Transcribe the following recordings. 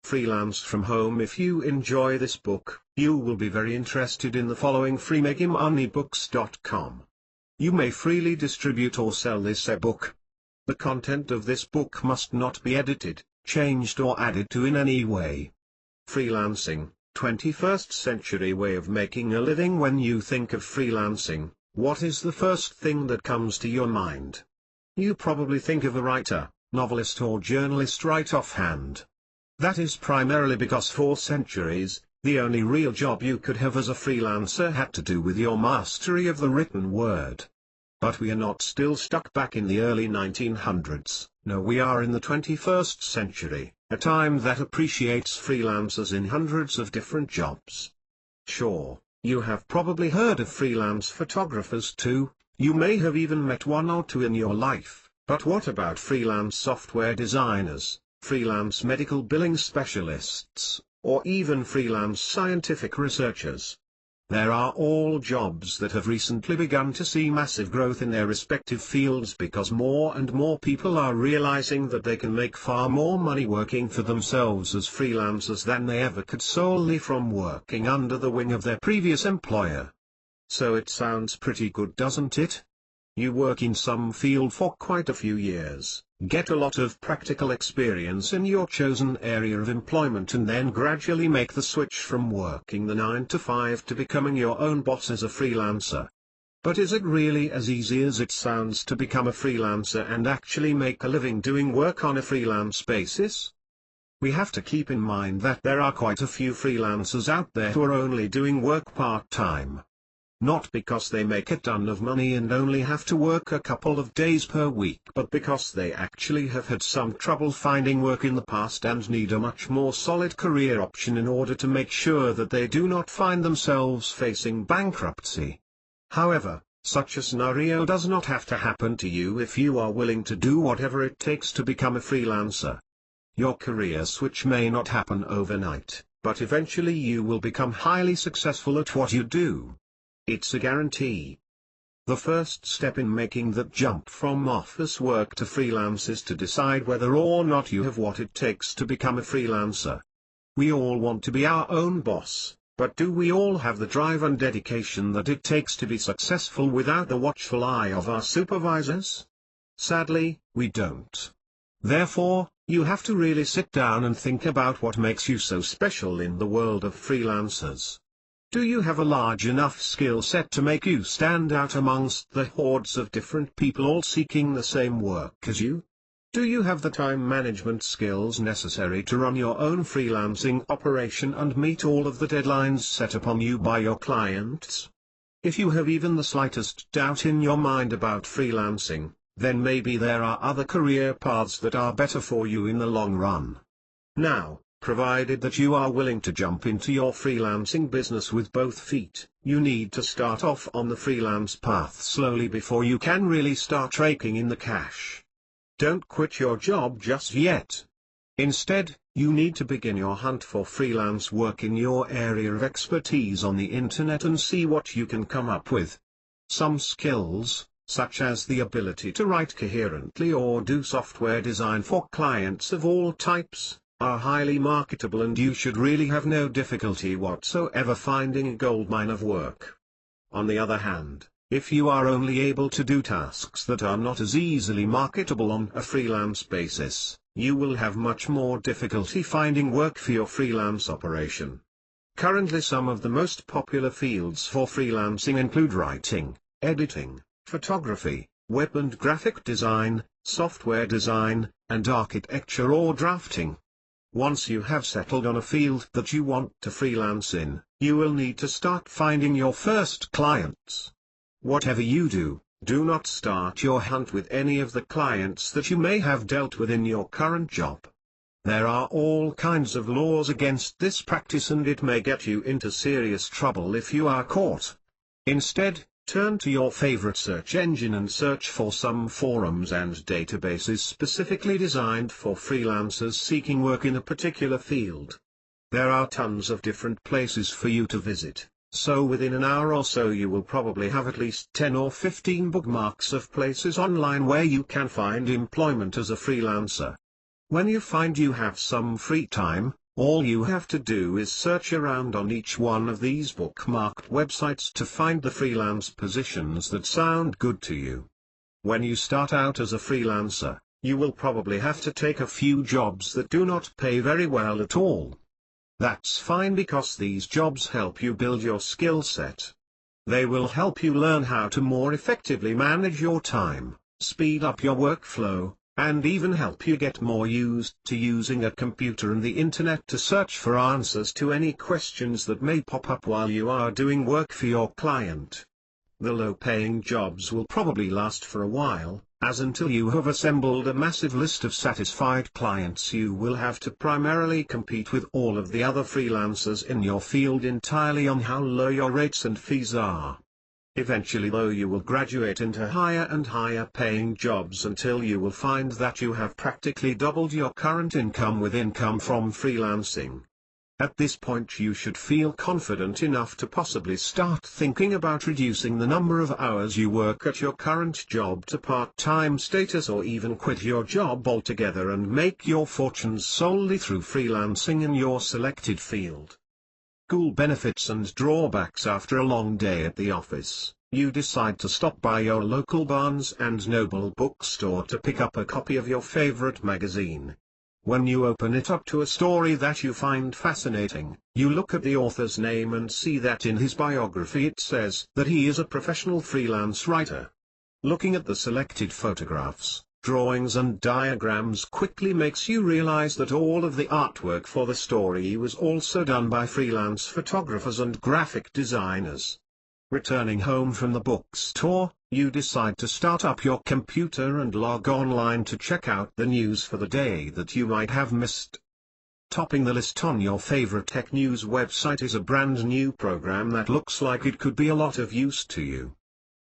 Freelance from home. If you enjoy this book, you will be very interested in the following: freemakingbooks.com. You may freely distribute or sell this ebook. The content of this book must not be edited, changed or added to in any way. Freelancing, 21st century way of making a living. When you think of freelancing, what is the first thing that comes to your mind? You probably think of a writer, novelist or journalist right offhand. That is primarily because for centuries, the only real job you could have as a freelancer had to do with your mastery of the written word. But we are not still stuck back in the early 1900s, no, we are in the 21st century, a time that appreciates freelancers in hundreds of different jobs. Sure, you have probably heard of freelance photographers too, you may have even met one or two in your life, but what about freelance software designers, freelance medical billing specialists, or even freelance scientific researchers? There are all jobs that have recently begun to see massive growth in their respective fields because more and more people are realizing that they can make far more money working for themselves as freelancers than they ever could solely from working under the wing of their previous employer. So it sounds pretty good, doesn't it? You work in some field for quite a few years, get a lot of practical experience in your chosen area of employment, and then gradually make the switch from working the 9 to 5 to becoming your own boss as a freelancer. But is it really as easy as it sounds to become a freelancer and actually make a living doing work on a freelance basis? We have to keep in mind that there are quite a few freelancers out there who are only doing work part-time. Not because they make a ton of money and only have to work a couple of days per week, but because they actually have had some trouble finding work in the past and need a much more solid career option in order to make sure that they do not find themselves facing bankruptcy. However, such a scenario does not have to happen to you if you are willing to do whatever it takes to become a freelancer. Your career switch may not happen overnight, but eventually you will become highly successful at what you do. It's a guarantee. The first step in making that jump from office work to freelance is to decide whether or not you have what it takes to become a freelancer. We all want to be our own boss, but do we all have the drive and dedication that it takes to be successful without the watchful eye of our supervisors? Sadly, we don't. Therefore, you have to really sit down and think about what makes you so special in the world of freelancers. Do you have a large enough skill set to make you stand out amongst the hordes of different people all seeking the same work as you? Do you have the time management skills necessary to run your own freelancing operation and meet all of the deadlines set upon you by your clients? If you have even the slightest doubt in your mind about freelancing, then maybe there are other career paths that are better for you in the long run. Now, provided that you are willing to jump into your freelancing business with both feet, you need to start off on the freelance path slowly before you can really start raking in the cash. Don't quit your job just yet. Instead, you need to begin your hunt for freelance work in your area of expertise on the internet and see what you can come up with. Some skills, such as the ability to write coherently or do software design for clients of all types, are highly marketable, and you should really have no difficulty whatsoever finding a goldmine of work. On the other hand, if you are only able to do tasks that are not as easily marketable on a freelance basis, you will have much more difficulty finding work for your freelance operation. Currently, some of the most popular fields for freelancing include writing, editing, photography, web and graphic design, software design, and architecture or drafting. Once you have settled on a field that you want to freelance in, you will need to start finding your first clients. Whatever you do, do not start your hunt with any of the clients that you may have dealt with in your current job. There are all kinds of laws against this practice, and it may get you into serious trouble if you are caught. Instead, turn to your favorite search engine and search for some forums and databases specifically designed for freelancers seeking work in a particular field. There are tons of different places for you to visit, so within an hour or so you will probably have at least 10 or 15 bookmarks of places online where you can find employment as a freelancer. When you find you have some free time, All you have to do is search around on each one of these bookmarked websites to find the freelance positions that sound good to you. When you start out as a freelancer, you will probably have to take a few jobs that do not pay very well at all. That's fine because these jobs help you build your skill set. They will help you learn how to more effectively manage your time, speed up your workflow, and even help you get more used to using a computer and the internet to search for answers to any questions that may pop up while you are doing work for your client. The low-paying jobs will probably last for a while, as until you have assembled a massive list of satisfied clients you will have to primarily compete with all of the other freelancers in your field entirely on how low your rates and fees are. Eventually though you will graduate into higher and higher paying jobs until you will find that you have practically doubled your current income with income from freelancing. At this point you should feel confident enough to possibly start thinking about reducing the number of hours you work at your current job to part-time status or even quit your job altogether and make your fortunes solely through freelancing in your selected field. Cool benefits and drawbacks. After a long day at the office, you decide to stop by your local Barnes and Noble bookstore to pick up a copy of your favorite magazine. When you open it up to a story that you find fascinating, you look at the author's name and see that in his biography it says that he is a professional freelance writer. Looking at the selected photographs, drawings and diagrams quickly makes you realize that all of the artwork for the story was also done by freelance photographers and graphic designers. Returning home from the bookstore, you decide to start up your computer and log online to check out the news for the day that you might have missed. Topping the list on your favorite tech news website is a brand new program that looks like it could be a lot of use to you.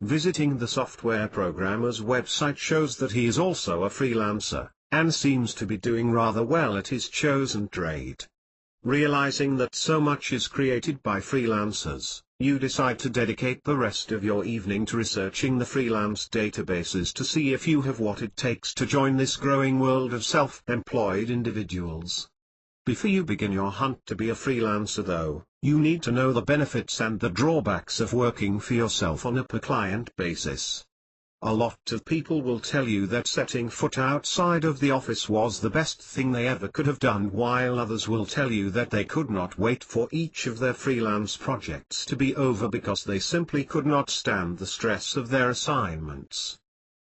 Visiting the software programmer's website shows that he is also a freelancer, and seems to be doing rather well at his chosen trade. Realizing that so much is created by freelancers, you decide to dedicate the rest of your evening to researching the freelance databases to see if you have what it takes to join this growing world of self-employed individuals. Before you begin your hunt to be a freelancer though, you need to know the benefits and the drawbacks of working for yourself on a per-client basis. A lot of people will tell you that setting foot outside of the office was the best thing they ever could have done, while others will tell you that they could not wait for each of their freelance projects to be over because they simply could not stand the stress of their assignments.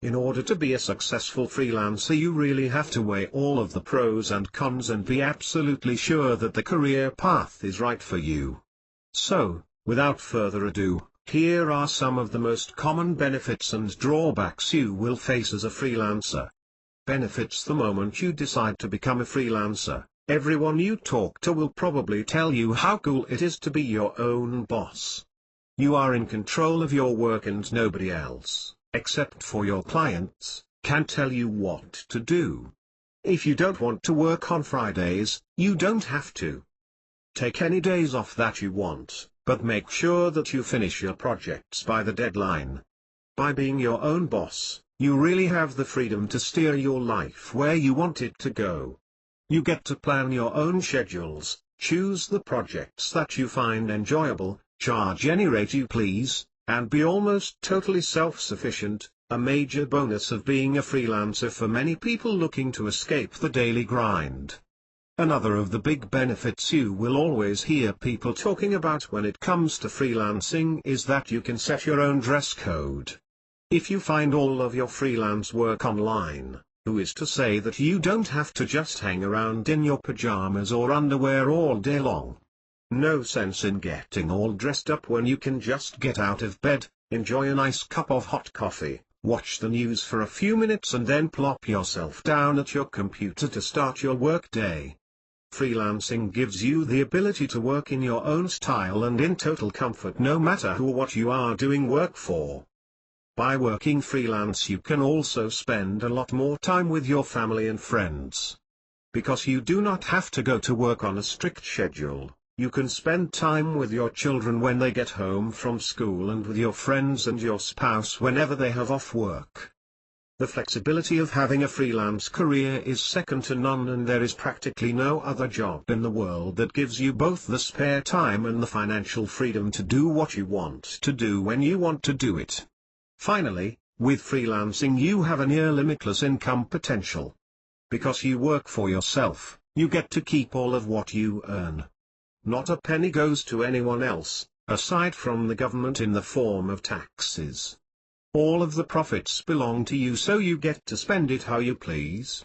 In order to be a successful freelancer, you really have to weigh all of the pros and cons and be absolutely sure that the career path is right for you. So, without further ado, here are some of the most common benefits and drawbacks you will face as a freelancer. Benefits. The moment you decide to become a freelancer, everyone you talk to will probably tell you how cool it is to be your own boss. You are in control of your work and nobody else, except for your clients, can tell you what to do. If you don't want to work on Fridays, you don't have to. Take any days off that you want, but make sure that you finish your projects by the deadline. By being your own boss, you really have the freedom to steer your life where you want it to go. You get to plan your own schedules, choose the projects that you find enjoyable, charge any rate you please, and be almost totally self-sufficient, a major bonus of being a freelancer for many people looking to escape the daily grind. Another of the big benefits you will always hear people talking about when it comes to freelancing is that you can set your own dress code. If you find all of your freelance work online, who is to say that you don't have to just hang around in your pajamas or underwear all day long? No sense in getting all dressed up when you can just get out of bed, enjoy a nice cup of hot coffee, watch the news for a few minutes and then plop yourself down at your computer to start your work day. Freelancing gives you the ability to work in your own style and in total comfort no matter who or what you are doing work for. By working freelance you can also spend a lot more time with your family and friends. Because you do not have to go to work on a strict schedule, you can spend time with your children when they get home from school and with your friends and your spouse whenever they have off work. The flexibility of having a freelance career is second to none, and there is practically no other job in the world that gives you both the spare time and the financial freedom to do what you want to do when you want to do it. Finally, with freelancing you have a near limitless income potential. Because you work for yourself, you get to keep all of what you earn. Not a penny goes to anyone else, aside from the government in the form of taxes. All of the profits belong to you, so you get to spend it how you please.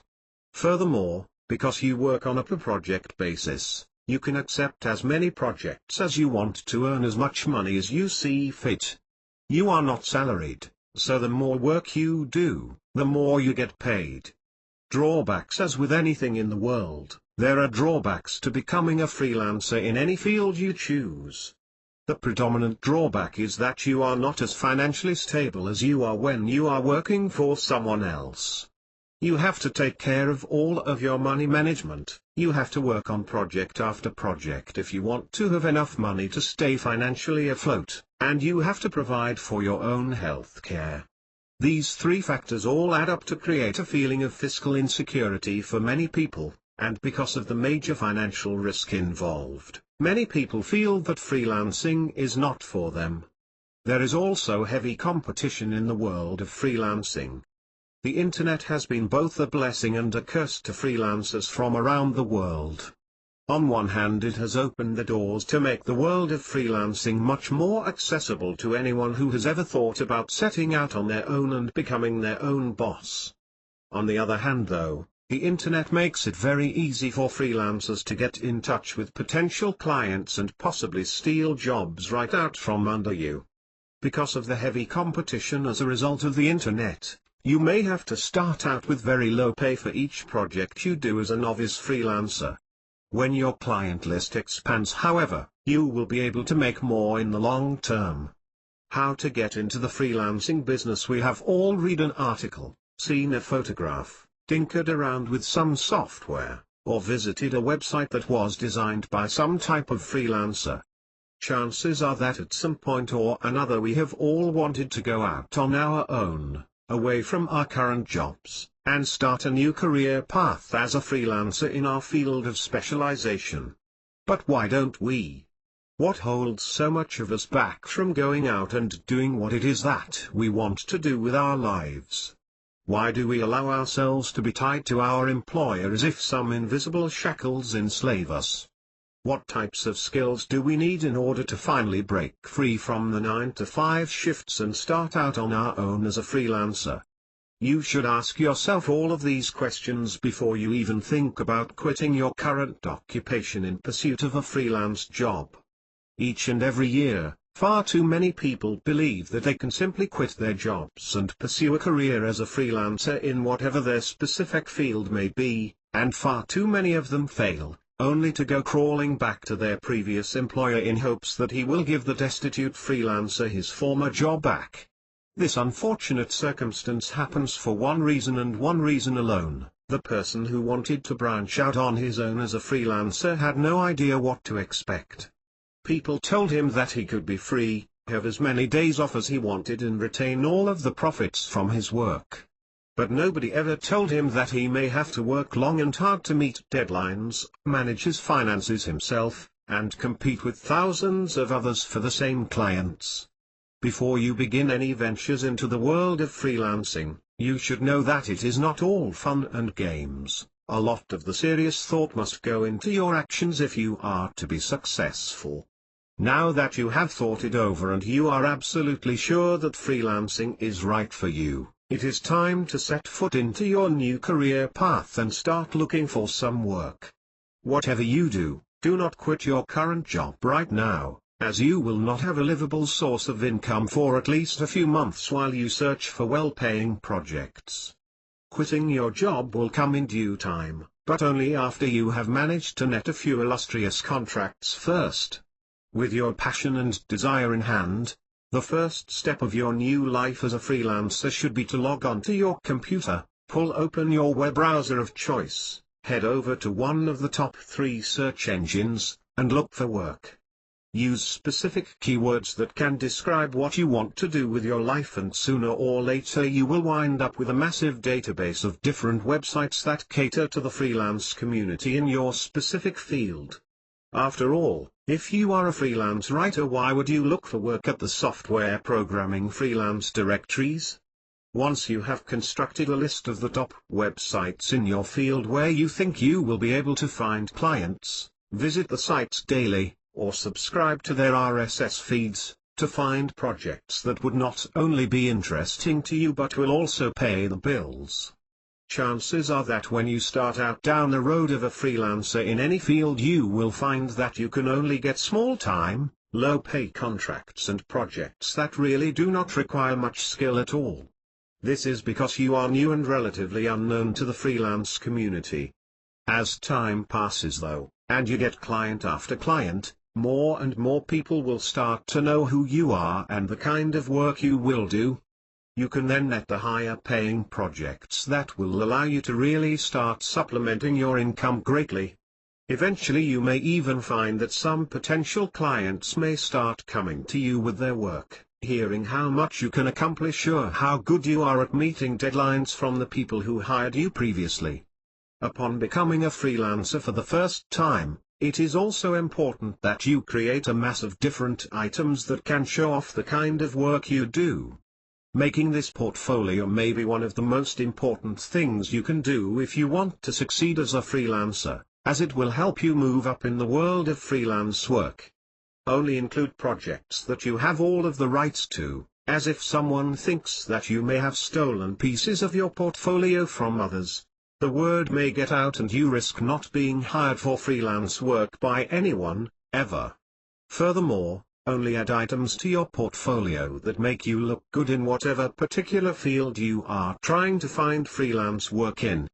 Furthermore, because you work on a per-project basis, you can accept as many projects as you want to earn as much money as you see fit. You are not salaried, so the more work you do, the more you get paid. Drawbacks: as with anything in the world, there are drawbacks to becoming a freelancer in any field you choose. The predominant drawback is that you are not as financially stable as you are when you are working for someone else. You have to take care of all of your money management, you have to work on project after project if you want to have enough money to stay financially afloat, and you have to provide for your own health care. These three factors all add up to create a feeling of fiscal insecurity for many people, and because of the major financial risk involved, many people feel that freelancing is not for them. There is also heavy competition in the world of freelancing. The internet has been both a blessing and a curse to freelancers from around the world. On one hand, it has opened the doors to make the world of freelancing much more accessible to anyone who has ever thought about setting out on their own and becoming their own boss. On the other hand though, the internet makes it very easy for freelancers to get in touch with potential clients and possibly steal jobs right out from under you. Because of the heavy competition as a result of the internet, you may have to start out with very low pay for each project you do as a novice freelancer. When your client list expands, however, you will be able to make more in the long term. How to get into the freelancing business? We have all read an article, seen a photograph, tinkered around with some software, or visited a website that was designed by some type of freelancer. Chances are that at some point or another we have all wanted to go out on our own, away from our current jobs, and start a new career path as a freelancer in our field of specialization. But why don't we? What holds so much of us back from going out and doing what it is that we want to do with our lives? Why do we allow ourselves to be tied to our employer as if some invisible shackles enslave us? What types of skills do we need in order to finally break free from the 9-to-5 shifts and start out on our own as a freelancer? You should ask yourself all of these questions before you even think about quitting your current occupation in pursuit of a freelance job. Each and every year, far too many people believe that they can simply quit their jobs and pursue a career as a freelancer in whatever their specific field may be, and far too many of them fail, only to go crawling back to their previous employer in hopes that he will give the destitute freelancer his former job back. This unfortunate circumstance happens for one reason and one reason alone: the person who wanted to branch out on his own as a freelancer had no idea what to expect. People told him that he could be free, have as many days off as he wanted and retain all of the profits from his work. But nobody ever told him that he may have to work long and hard to meet deadlines, manage his finances himself, and compete with thousands of others for the same clients. Before you begin any ventures into the world of freelancing, you should know that it is not all fun and games. A lot of the serious thought must go into your actions if you are to be successful. Now that you have thought it over and you are absolutely sure that freelancing is right for you, it is time to set foot into your new career path and start looking for some work. Whatever you do, do not quit your current job right now, as you will not have a livable source of income for at least a few months while you search for well-paying projects. Quitting your job will come in due time, but only after you have managed to net a few illustrious contracts first. With your passion and desire in hand, the first step of your new life as a freelancer should be to log on to your computer, pull open your web browser of choice, head over to one of the top 3 search engines, and look for work. Use specific keywords that can describe what you want to do with your life, and sooner or later you will wind up with a massive database of different websites that cater to the freelance community in your specific field. After all, if you are a freelance writer, why would you look for work at the software programming freelance directories? Once you have constructed a list of the top websites in your field where you think you will be able to find clients, visit the sites daily, or subscribe to their RSS feeds, to find projects that would not only be interesting to you but will also pay the bills. Chances are that when you start out down the road of a freelancer in any field, you will find that you can only get small-time, low-pay contracts and projects that really do not require much skill at all. This is because you are new and relatively unknown to the freelance community. As time passes though, and you get client after client, more and more people will start to know who you are and the kind of work you will do. You can then net the higher paying projects that will allow you to really start supplementing your income greatly. Eventually you may even find that some potential clients may start coming to you with their work, hearing how much you can accomplish or how good you are at meeting deadlines from the people who hired you previously. Upon becoming a freelancer for the first time, it is also important that you create a mass of different items that can show off the kind of work you do. Making this portfolio may be one of the most important things you can do if you want to succeed as a freelancer, as it will help you move up in the world of freelance work. Only include projects that you have all of the rights to, as if someone thinks that you may have stolen pieces of your portfolio from others, the word may get out and you risk not being hired for freelance work by anyone, ever. Furthermore, only add items to your portfolio that make you look good in whatever particular field you are trying to find freelance work in.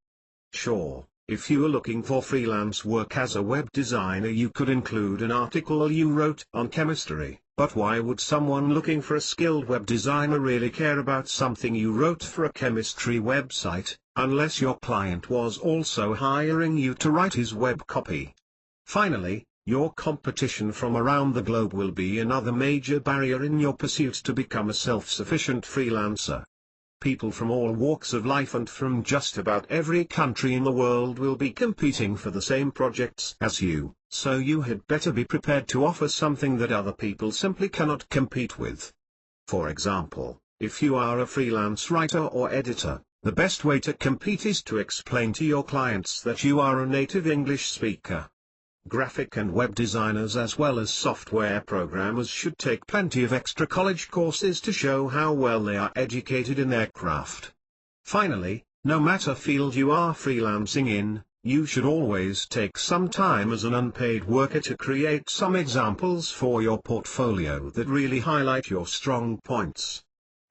Sure, if you are looking for freelance work as a web designer, you could include an article you wrote on chemistry, but why would someone looking for a skilled web designer really care about something you wrote for a chemistry website, unless your client was also hiring you to write his web copy? Finally, your competition from around the globe will be another major barrier in your pursuit to become a self-sufficient freelancer. People from all walks of life and from just about every country in the world will be competing for the same projects as you, so you had better be prepared to offer something that other people simply cannot compete with. For example, if you are a freelance writer or editor, the best way to compete is to explain to your clients that you are a native English speaker. Graphic and web designers as well as software programmers should take plenty of extra college courses to show how well they are educated in their craft. Finally, no matter field you are freelancing in, you should always take some time as an unpaid worker to create some examples for your portfolio that really highlight your strong points.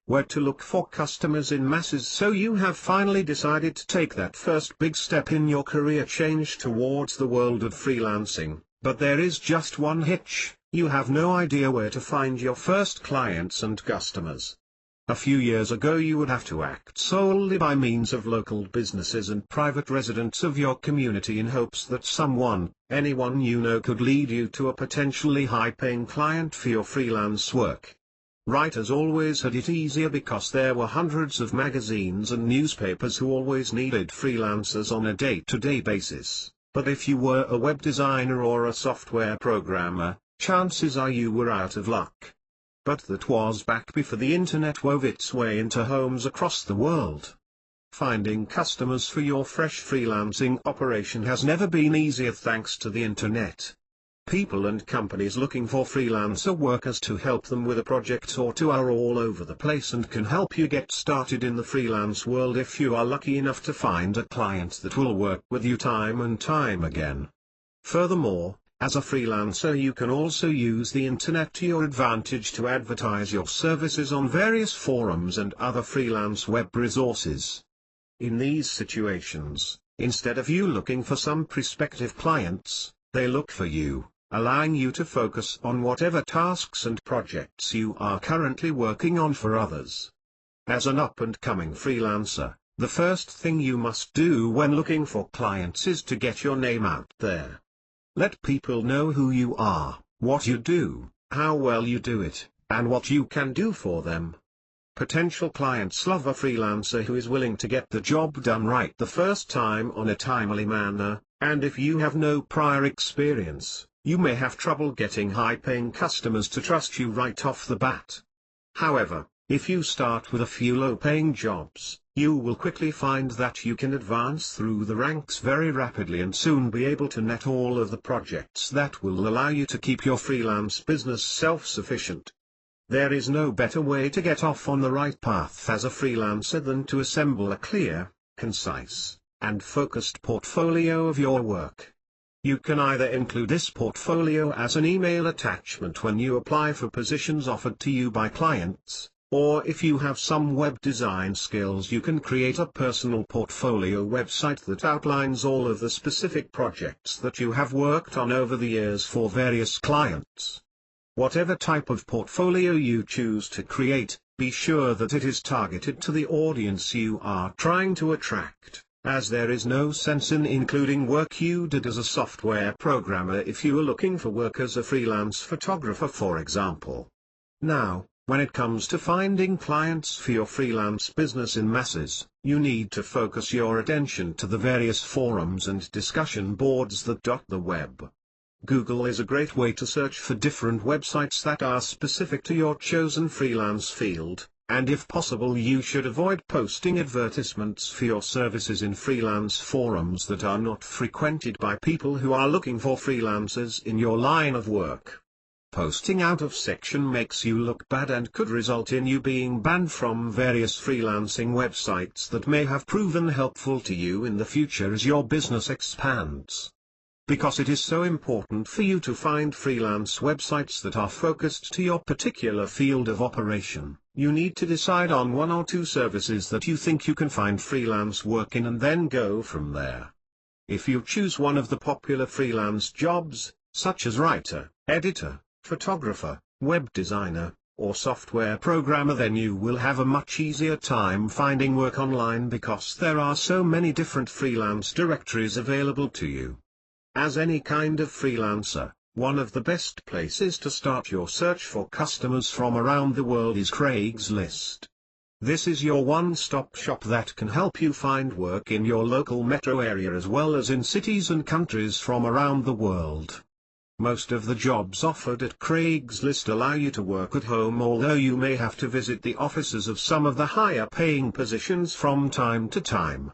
Where to look for customers in masses. So you have finally decided to take that first big step in your career change towards the world of freelancing, but there is just one hitch: you have no idea where to find your first clients and customers. A few years ago you would have to act solely by means of local businesses and private residents of your community in hopes that anyone you know could lead you to a potentially high-paying client for your freelance work. Writers always had it easier because there were hundreds of magazines and newspapers who always needed freelancers on a day-to-day basis, but if you were a web designer or a software programmer, chances are you were out of luck. But that was back before the internet wove its way into homes across the world. Finding customers for your fresh freelancing operation has never been easier thanks to the internet. People and companies looking for freelancer workers to help them with a project or two are all over the place and can help you get started in the freelance world if you are lucky enough to find a client that will work with you time and time again. Furthermore, as a freelancer you can also use the internet to your advantage to advertise your services on various forums and other freelance web resources. In these situations, instead of you looking for some prospective clients, they look for you, allowing you to focus on whatever tasks and projects you are currently working on for others. As an up-and-coming freelancer, the first thing you must do when looking for clients is to get your name out there. Let people know who you are, what you do, how well you do it, and what you can do for them. Potential clients love a freelancer who is willing to get the job done right the first time on a timely manner, and if you have no prior experience, you may have trouble getting high-paying customers to trust you right off the bat. However, if you start with a few low-paying jobs, you will quickly find that you can advance through the ranks very rapidly and soon be able to net all of the projects that will allow you to keep your freelance business self-sufficient. There is no better way to get off on the right path as a freelancer than to assemble a clear, concise, and focused portfolio of your work. You can either include this portfolio as an email attachment when you apply for positions offered to you by clients, or if you have some web design skills, you can create a personal portfolio website that outlines all of the specific projects that you have worked on over the years for various clients. Whatever type of portfolio you choose to create, be sure that it is targeted to the audience you are trying to attract, as there is no sense in including work you did as a software programmer if you are looking for work as a freelance photographer, for example. Now, when it comes to finding clients for your freelance business in masses, you need to focus your attention to the various forums and discussion boards that dot the web. Google is a great way to search for different websites that are specific to your chosen freelance field, and if possible you should avoid posting advertisements for your services in freelance forums that are not frequented by people who are looking for freelancers in your line of work. Posting out of section makes you look bad and could result in you being banned from various freelancing websites that may have proven helpful to you in the future as your business expands. Because it is so important for you to find freelance websites that are focused to your particular field of operation, you need to decide on one or two services that you think you can find freelance work in and then go from there. If you choose one of the popular freelance jobs, such as writer, editor, photographer, web designer, or software programmer, then you will have a much easier time finding work online because there are so many different freelance directories available to you. As any kind of freelancer, one of the best places to start your search for customers from around the world is Craigslist. This is your one-stop shop that can help you find work in your local metro area as well as in cities and countries from around the world. Most of the jobs offered at Craigslist allow you to work at home, although you may have to visit the offices of some of the higher-paying positions from time to time.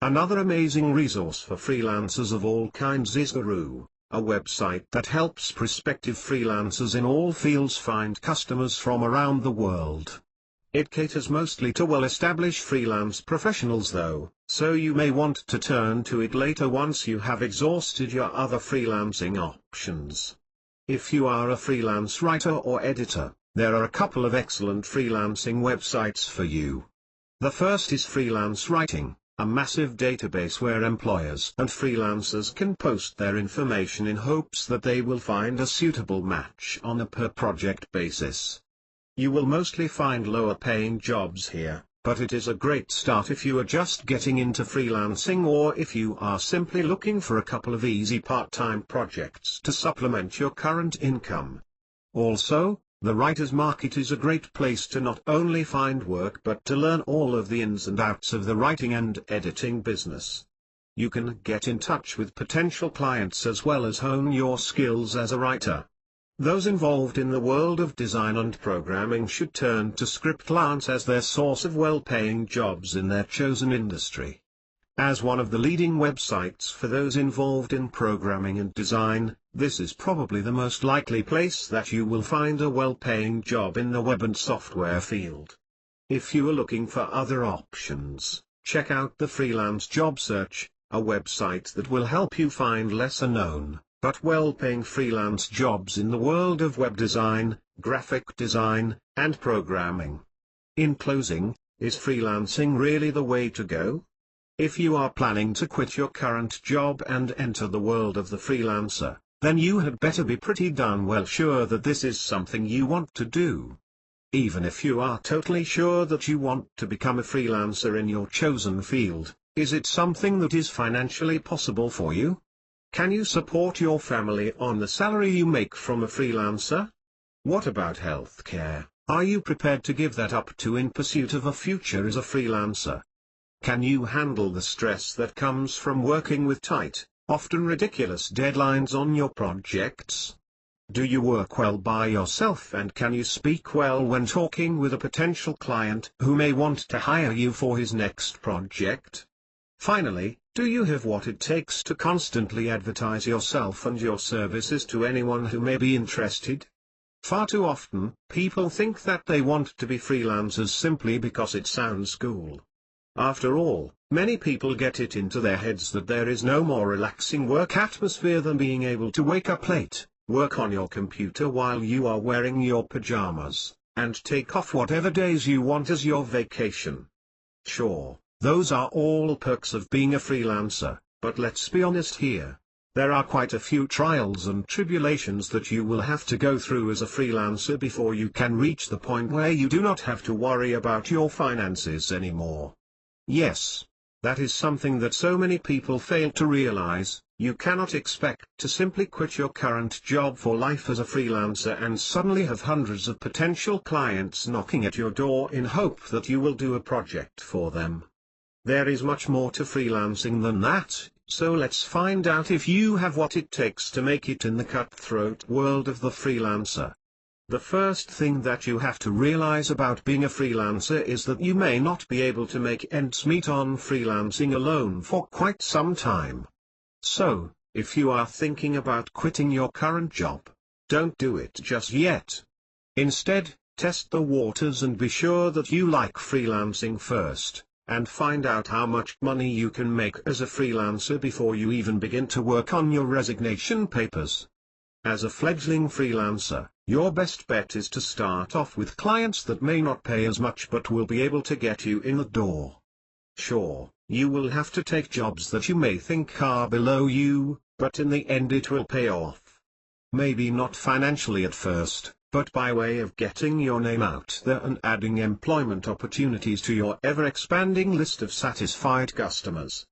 Another amazing resource for freelancers of all kinds is Guru, a website that helps prospective freelancers in all fields find customers from around the world. It caters mostly to well-established freelance professionals though, so you may want to turn to it later once you have exhausted your other freelancing options. If you are a freelance writer or editor, there are a couple of excellent freelancing websites for you. The first is Freelance Writing, a massive database where employers and freelancers can post their information in hopes that they will find a suitable match on a per-project basis. You will mostly find lower-paying jobs here, but it is a great start if you are just getting into freelancing or if you are simply looking for a couple of easy part-time projects to supplement your current income. Also, the writer's market is a great place to not only find work but to learn all of the ins and outs of the writing and editing business. You can get in touch with potential clients as well as hone your skills as a writer. Those involved in the world of design and programming should turn to Freelance as their source of well-paying jobs in their chosen industry. As one of the leading websites for those involved in programming and design, this is probably the most likely place that you will find a well-paying job in the web and software field. If you are looking for other options, check out the Freelance Job Search, a website that will help you find lesser-known, but well-paying freelance jobs in the world of web design, graphic design, and programming. In closing, is freelancing really the way to go? If you are planning to quit your current job and enter the world of the freelancer, then you had better be pretty darn well sure that this is something you want to do. Even if you are totally sure that you want to become a freelancer in your chosen field, is it something that is financially possible for you? Can you support your family on the salary you make from a freelancer? What about healthcare? Are you prepared to give that up in pursuit of a future as a freelancer? Can you handle the stress that comes from working with tight, often ridiculous deadlines on your projects? Do you work well by yourself, and can you speak well when talking with a potential client who may want to hire you for his next project? Finally, do you have what it takes to constantly advertise yourself and your services to anyone who may be interested? Far too often, people think that they want to be freelancers simply because it sounds cool. After all, many people get it into their heads that there is no more relaxing work atmosphere than being able to wake up late, work on your computer while you are wearing your pajamas, and take off whatever days you want as your vacation. Sure, those are all perks of being a freelancer, but let's be honest here. There are quite a few trials and tribulations that you will have to go through as a freelancer before you can reach the point where you do not have to worry about your finances anymore. Yes, that is something that so many people fail to realize. You cannot expect to simply quit your current job for life as a freelancer and suddenly have hundreds of potential clients knocking at your door in hope that you will do a project for them. There is much more to freelancing than that, so let's find out if you have what it takes to make it in the cutthroat world of the freelancer. The first thing that you have to realize about being a freelancer is that you may not be able to make ends meet on freelancing alone for quite some time. So, if you are thinking about quitting your current job, don't do it just yet. Instead, test the waters and be sure that you like freelancing first, and find out how much money you can make as a freelancer before you even begin to work on your resignation papers. As a fledgling freelancer, your best bet is to start off with clients that may not pay as much but will be able to get you in the door. Sure, you will have to take jobs that you may think are below you, but in the end it will pay off. Maybe not financially at first, but by way of getting your name out there and adding employment opportunities to your ever-expanding list of satisfied customers.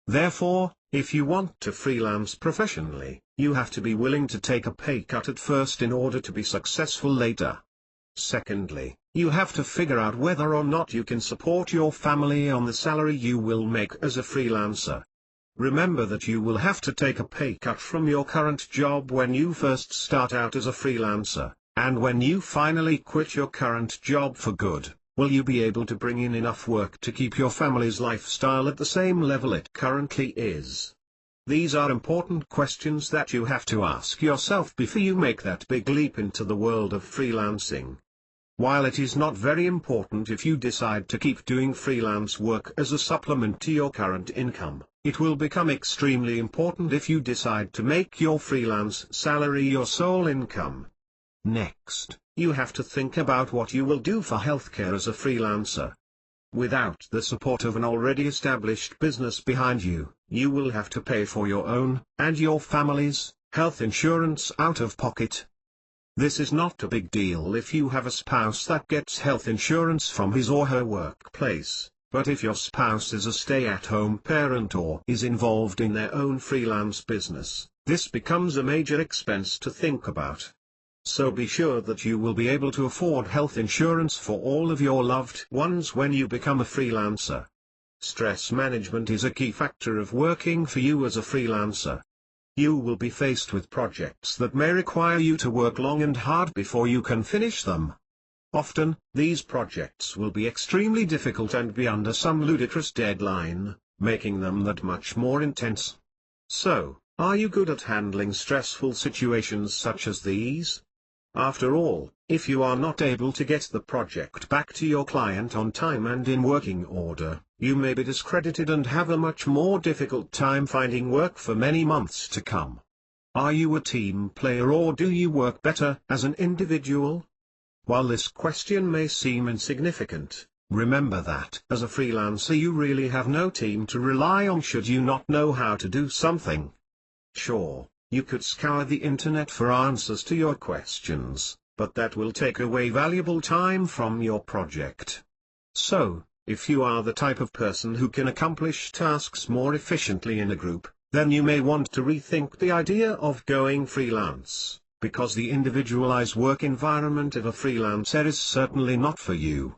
Therefore, if you want to freelance professionally, you have to be willing to take a pay cut at first in order to be successful later. Secondly, you have to figure out whether or not you can support your family on the salary you will make as a freelancer. Remember that you will have to take a pay cut from your current job when you first start out as a freelancer, and when you finally quit your current job for good, will you be able to bring in enough work to keep your family's lifestyle at the same level it currently is? These are important questions that you have to ask yourself before you make that big leap into the world of freelancing. While it is not very important if you decide to keep doing freelance work as a supplement to your current income, it will become extremely important if you decide to make your freelance salary your sole income. Next, you have to think about what you will do for healthcare as a freelancer. Without the support of an already established business behind you, you will have to pay for your own, and your family's, health insurance out of pocket. This is not a big deal if you have a spouse that gets health insurance from his or her workplace, but if your spouse is a stay-at-home parent or is involved in their own freelance business, this becomes a major expense to think about. So be sure that you will be able to afford health insurance for all of your loved ones when you become a freelancer. Stress management is a key factor of working for you as a freelancer. You will be faced with projects that may require you to work long and hard before you can finish them. Often, these projects will be extremely difficult and be under some ludicrous deadline, making them that much more intense. So, are you good at handling stressful situations such as these? After all, if you are not able to get the project back to your client on time and in working order, you may be discredited and have a much more difficult time finding work for many months to come. Are you a team player or do you work better as an individual? While this question may seem insignificant, remember that as a freelancer you really have no team to rely on should you not know how to do something. Sure, you could scour the internet for answers to your questions, but that will take away valuable time from your project. So, if you are the type of person who can accomplish tasks more efficiently in a group, then you may want to rethink the idea of going freelance, because the individualized work environment of a freelancer is certainly not for you.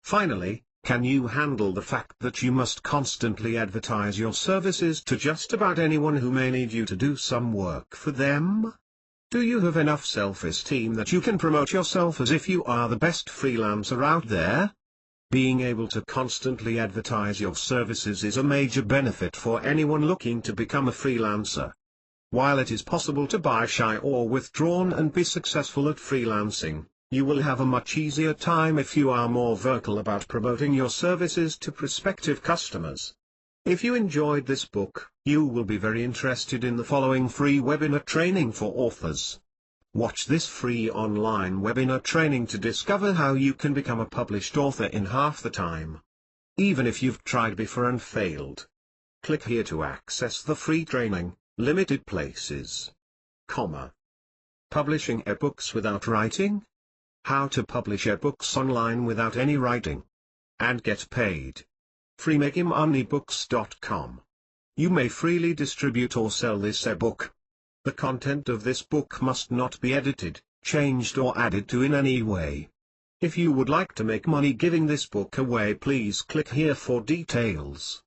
Finally, can you handle the fact that you must constantly advertise your services to just about anyone who may need you to do some work for them? Do you have enough self-esteem that you can promote yourself as if you are the best freelancer out there? Being able to constantly advertise your services is a major benefit for anyone looking to become a freelancer. While it is possible to be shy or withdrawn and be successful at freelancing, you will have a much easier time if you are more vocal about promoting your services to prospective customers. If you enjoyed this book, you will be very interested in the following free webinar training for authors. Watch this free online webinar training to discover how you can become a published author in half the time. Even if you've tried before and failed. Click here to access the free training, limited places. Publishing ebooks without writing? How to publish ebooks online without any writing. And get paid. freemakingbooks.com. You may freely distribute or sell this ebook. The content of this book must not be edited, changed or added to in any way. If you would like to make money giving this book away, please click here for details.